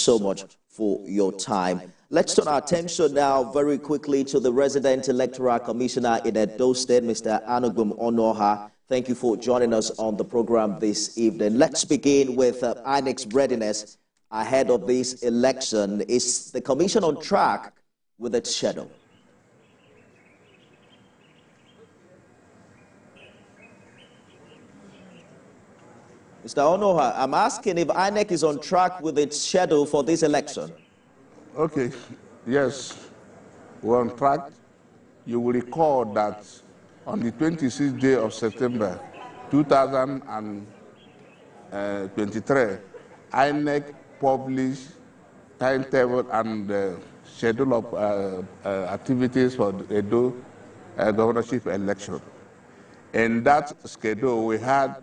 so much for your time. Let's turn our attention now very quickly to the resident electoral commissioner in Edo State, Mr. Anugum Onoha. Thank you for joining us on the program this evening. Let's begin with INEC's readiness ahead of this election. Is the commission on track with its schedule? Mr. Onoha, I'm asking if INEC is on track with its schedule for this election. Okay, yes, we're on track. You will recall that on the 26th day of September 2023, INEC published timetable and schedule of activities for the Edo governorship election. In that schedule, we had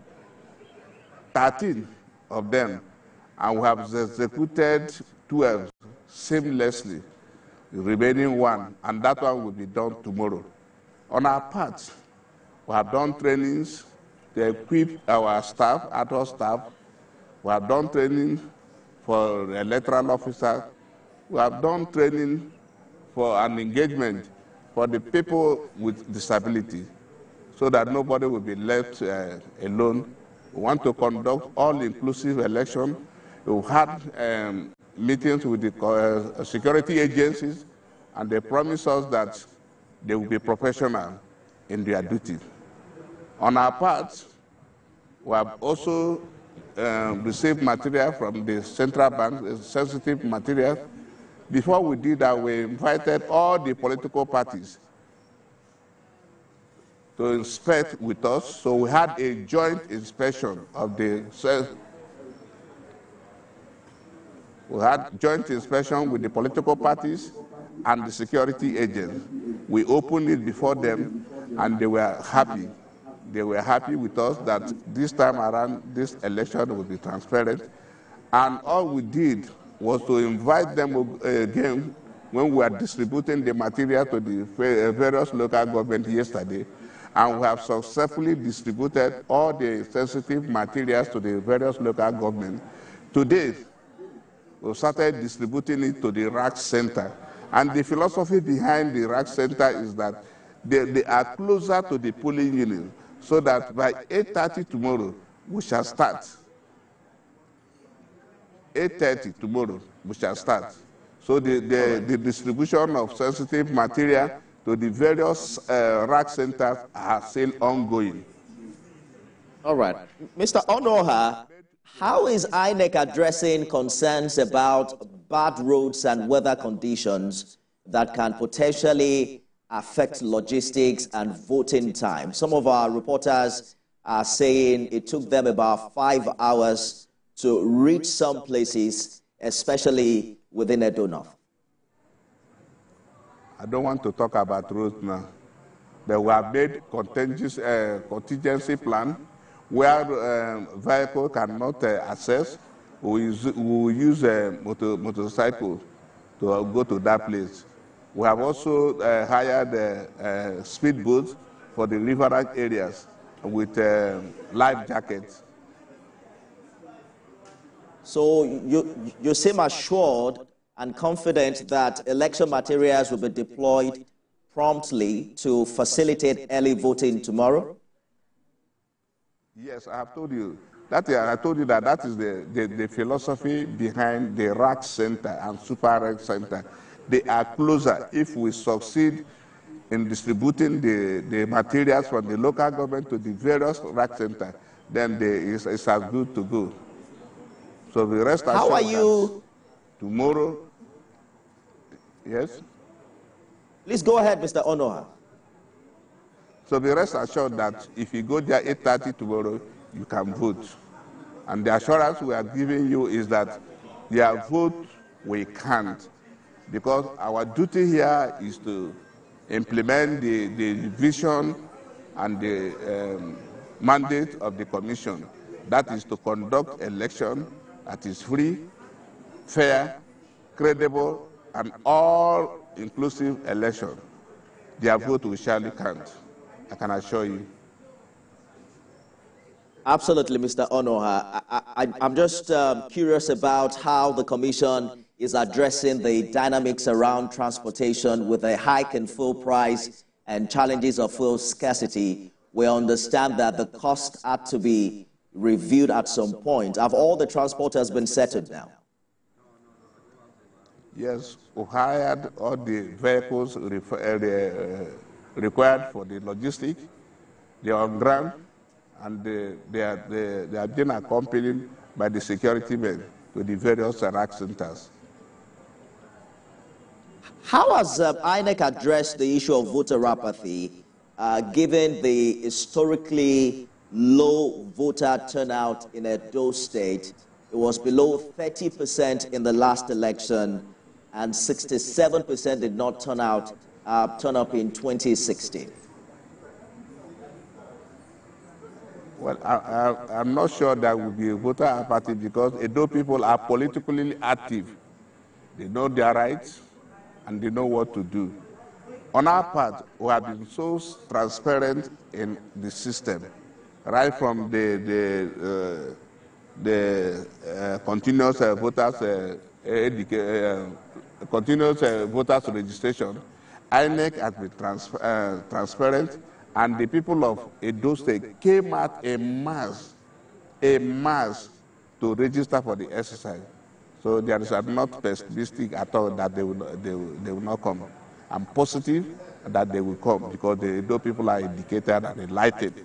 13 of them, and we have executed 12 seamlessly, the remaining one, and that one will be done tomorrow. On our part, we have done trainings to equip our staff, adult staff. We have done training for electoral officers. We have done training for an engagement for the people with disability, so that nobody will be left alone. We want to conduct all-inclusive election. We've had meetings with the security agencies, and they promise us that they will be professional in their duty. On our part, we have also received material from the central bank, sensitive material. Before we did that, we invited all the political parties to inspect with us. So we had a joint inspection of with the political parties and the security agents. We opened it before them, and they were happy. They were happy with us that this time around, this election will be transparent. And all we did was to invite them again when we were distributing the material to the various local governments yesterday. And we have successfully distributed all the sensitive materials to the various local governments. Today, we started distributing it to the RAC Center. And the philosophy behind the RAC Center is that they are closer to the polling unit, so that by 8:30 tomorrow, we shall start. 8:30 tomorrow, we shall start. So the distribution of sensitive material to the various RAC centers are still ongoing. All right. Mr. Onoha, how is INEC addressing concerns about bad roads and weather conditions that can potentially affect logistics and voting time? Some of our reporters are saying it took them about 5 hours to reach some places, especially within Edo North. I don't want to talk about roads now, but we have made contingency plan where vehicle cannot access. We will use a motorcycle to go to that place. We have also hired speedboats for the riverine areas with life jackets. So you seem assured and confident that election materials will be deployed promptly to facilitate early voting tomorrow? Yes, I have told you. I told you that is the philosophy behind the RAC Center and Super RAC Center. They are closer. If we succeed in distributing the materials from the local government to the various RAC centers, then it's as good to go. So the rest assured how are you tomorrow? Yes? Please go ahead, Mr. Onoha. So the rest assured that if you go there 8:30 tomorrow, you can vote. And the assurance we are giving you is that their vote we can't, because our duty here is to implement the vision and the mandate of the commission. That is to conduct election that is free, fair, credible, and all-inclusive election. Their vote we surely count, I can assure you. Absolutely, Mr. Onoha. I'm just curious about how the Commission is addressing the dynamics around transportation with a hike in fuel price and challenges of fuel scarcity. We understand that the cost had to be reviewed at some point. Have all the transporters been settled now? Yes, we hired all the vehicles required for the logistics. They are on ground, and they are being accompanied by the security men to the various rack centers. How has INEC addressed the issue of voter apathy, given the historically low voter turnout in Edo State? It was below 30% in the last election, and 67% did not turn up in 2016. Well, I'm not sure that will be a voter apathy because Edo people are politically active. They know their rights and they know what to do. On our part, we have been so transparent in the system, right from the continuous voters registration. INEC has been transparent, and the people of Edo State came out en masse to register for the exercise. So there is not pessimistic at all that they will not come. I'm positive that they will come because the Edo people are educated and enlightened.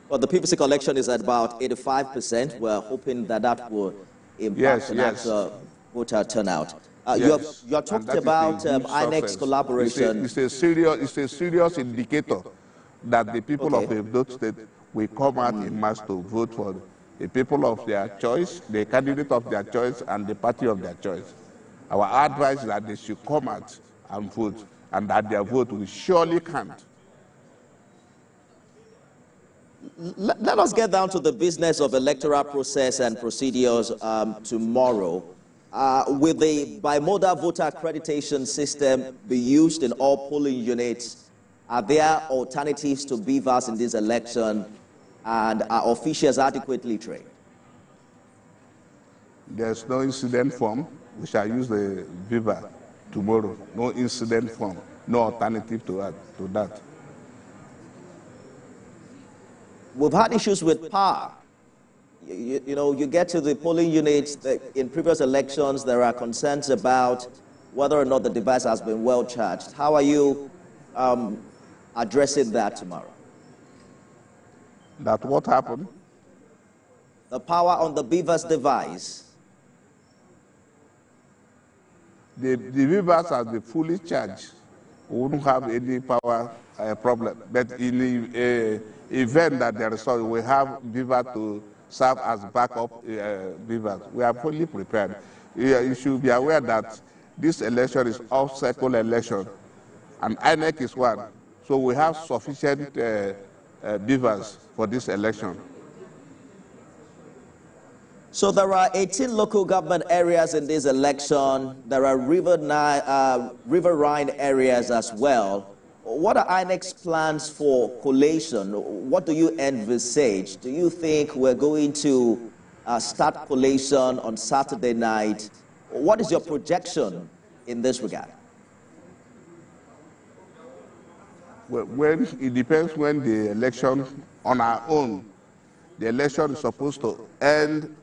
Well, the PVC collection is at about 85%. We're hoping that that will impact an actual voter turnout. Yes. You have talked about INEC's collaboration. It's a serious indicator that the people of Edo State will come out in mass to vote for the people of their choice, the candidate of their choice, and the party of their choice. Our advice is that they should come out and vote, and that their vote will surely count. Let us get down to the business of electoral process and procedures tomorrow. Will the bimodal voter accreditation system be used in all polling units? Are there alternatives to BVAS in this election? And are officials adequately trained? There's no incident form. We shall use the BVAS tomorrow. No incident form. No alternative to that. We've had issues with power. You know, you get to the polling units. In previous elections, there are concerns about whether or not the device has been well charged. How are you addressing that tomorrow? That what happened? The power on the BVAS device. The BVAS has been fully charged. We wouldn't have any power problem. But in the event that there is, we have BVAS to serve as backup BVAS. We are fully prepared. You should be aware that this election is off-cycle election, and INEC is one. So we have sufficient BVAS for this election. So there are 18 local government areas in this election. There are riverine areas as well. What are INEC's plans for collation? What do you envisage? Do you think we're going to start collation on Saturday night? What is your projection in this regard? Well, it depends when the election, on our own, the election is supposed to end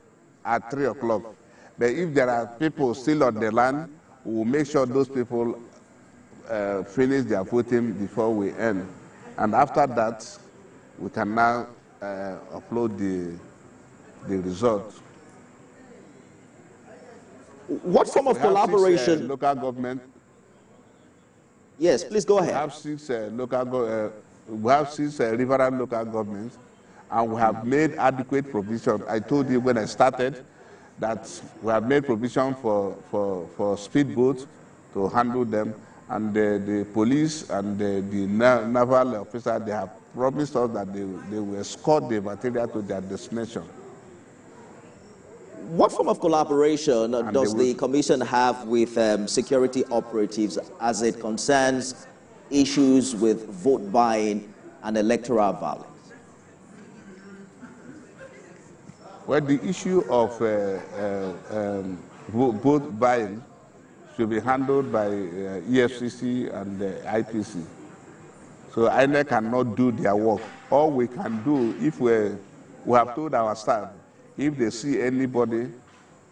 at 3 o'clock. But if there are people still on the land, we will make sure those people finish their voting before we end. And after that, we can now upload the results. What form of collaboration? Local government. Yes, please go ahead. We have six riverine local governments, and we have made adequate provision. I told you when I started that we have made provision for speedboats to handle them, and the police and the naval officers, they have promised us that they will escort the material to their destination. What form of collaboration does the Commission have with security operatives as it concerns issues with vote buying and electoral violence? Well, the issue of vote buying should be handled by EFCC and IPC. So INEC cannot do their work. All we can do, if we have told our staff, if they see anybody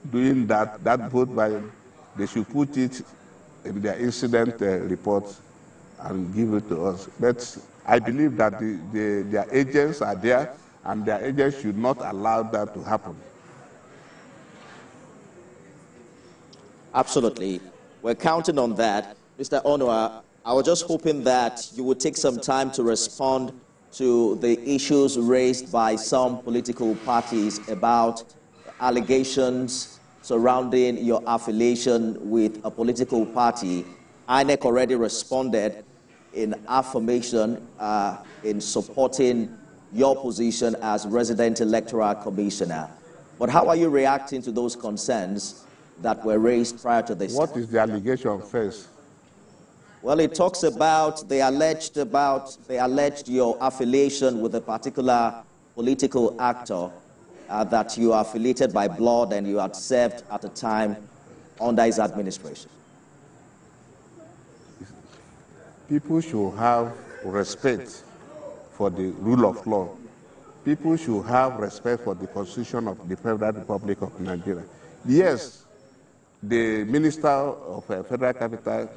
doing that vote buying, they should put it in their incident report and give it to us. But I believe that their agents are there, and their agents should not allow that to happen. Absolutely. We're counting on that. Mr. Onua, I was just hoping that you would take some time to respond to the issues raised by some political parties about allegations surrounding your affiliation with a political party. INEC already responded in affirmation in supporting your position as resident electoral commissioner. But how are you reacting to those concerns that were raised prior to this? What is the allegation first? Well, it talks about they alleged your affiliation with a particular political actor, that you are affiliated by blood and you had served at a time under his administration. People should have respect for the rule of law. People should have respect for the Constitution of the Federal Republic of Nigeria. Yes, the Minister of Federal Capital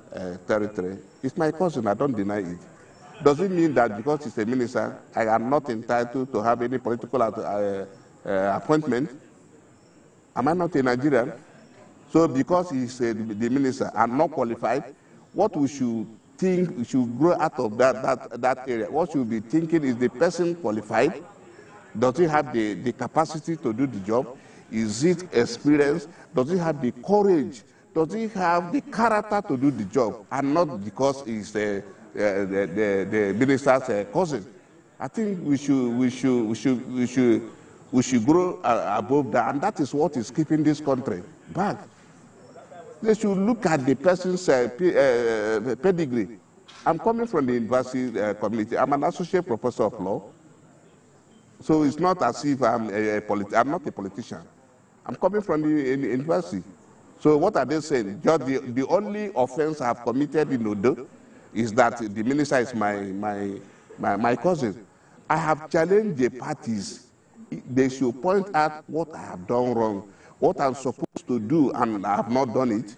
Territory is my cousin. I don't deny it. Does it mean that because he's a minister, I am not entitled to have any political appointment? Am I not a Nigerian? So because he's the minister, I'm not qualified. What we should think, we should grow out of that area. What we should be thinking is the person qualified? Does he have the capacity to do the job? Is it experience? Does he have the courage? Does he have the character to do the job? And not because he's the minister's cousin. I think we should grow above that, and that is what is keeping this country back. They should look at the person's pedigree. I'm coming from the university community. I'm an associate professor of law. So it's not as if I'm not a politician. I'm coming from the university. So what are they saying? Just the only offense I have committed in Odo is that the minister is my cousin. I have challenged the parties. They should point out what I have done wrong, what I'm supposed to do, and I have not done it.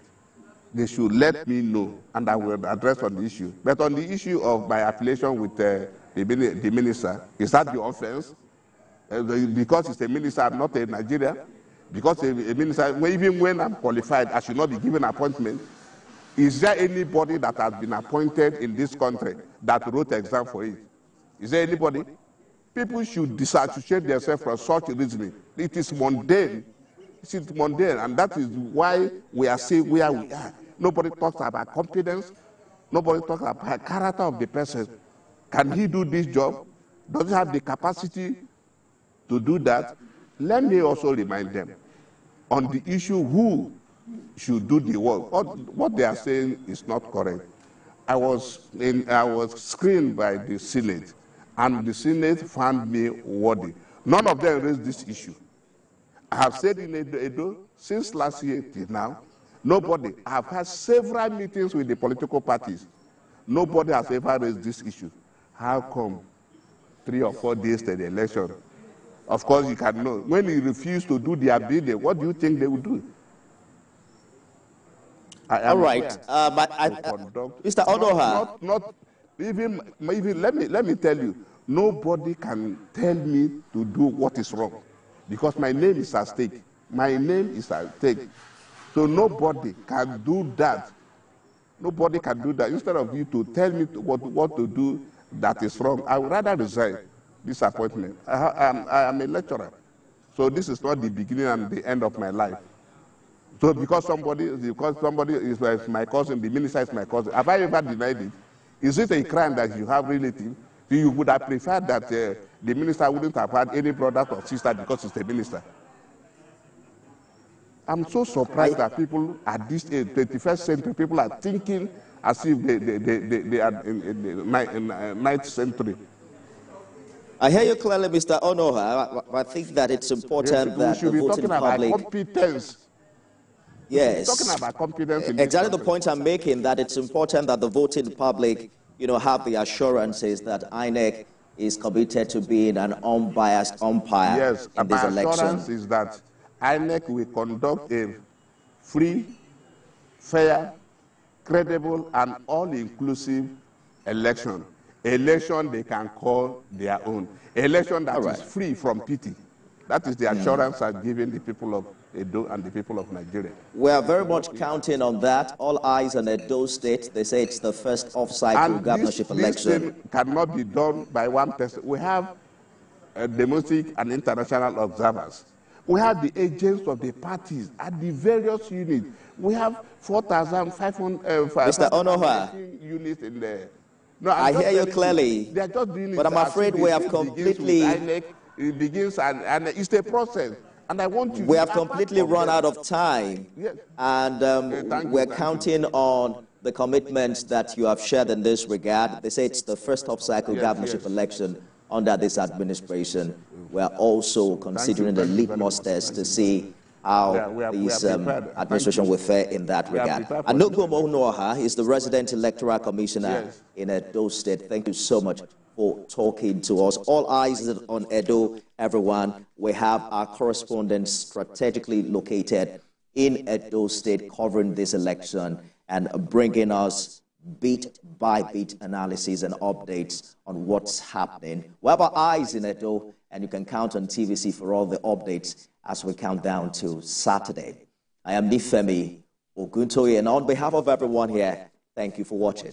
They should let me know, and I will address on the issue. But on the issue of my affiliation with the minister, is that the offense? Because it's a minister, I'm not a Nigerian. Because a minister, even when I'm qualified, I should not be given an appointment. Is there anybody that has been appointed in this country that wrote an exam for it? Is there anybody? People should disassociate themselves from such reasoning. It is mundane. It is mundane, and that is why we are saying where we are. Nobody talks about competence. Nobody talks about character of the person. Can he do this job? Does he have the capacity to do that? Let me also remind them on the issue who should do the work. What they are saying is not correct. I was screened by the Senate, and the Senate found me worthy. None of them raised this issue. I have said in Edo since last year till now, nobody. I have had several meetings with the political parties. Nobody has ever raised this issue. How come 3 or 4 days to the election? Of course, you can know. When he refused to do their bidding, what do you think they would do? All right. Mr. Onoha. Not even let me tell you, nobody can tell me to do what is wrong, because my name is at stake. My name is at stake. So nobody can do that. Nobody can do that. Instead of you to tell me what to do that is wrong, I would rather resign this appointment. I am a lecturer. So this is not the beginning and the end of my life. So because somebody is my cousin, the minister is my cousin, have I ever denied it? Is it a crime that you have relatives? You would have preferred that the minister wouldn't have had any brother or sister because he's the minister. I'm so surprised that people at this age, 21st century, people are thinking as if they are in the 9th century. I hear you clearly, Mr. Onoha. I think that it's important that the voting public... competence. Yes. Talking about competence in exactly the point I'm making, that it's important that the voting public, have the assurances that INEC is committed to being an unbiased umpire in this election. Yes, my assurance is that INEC will conduct a free, fair, credible, and all-inclusive election. Election they can call their own. Election that is free from pity. That is the assurance I've given the people of Edo and the people of Nigeria. We are very much counting on that. All eyes on Edo State. They say it's the first off-cycle governorship election. This cannot be done by one person. We have domestic and international observers. We have the agents of the parties at the various units. We have 4,500 Mr. Onoha, units in there. No, I hear you clearly, they are just doing but I'm afraid we have completely... It begins and it's a process. And I want you... We have completely run out of time. Yes. And we're counting on the commitments that you have shared in this regard. They say it's the first off-cycle governorship election under this administration. We're also considering the litmus test to see how this administration will fare in that regard. Anukum Onoha is the resident electoral commissioner in Edo State. Thank you so much for talking to us. All eyes on Edo, everyone. We have our correspondents strategically located in Edo State covering this election and bringing us beat-by-beat analysis and updates on what's happening. We have our eyes in Edo, and you can count on TVC for all the updates as we count down to Saturday. I am Nifemi Oguntoye, and on behalf of everyone here, thank you for watching.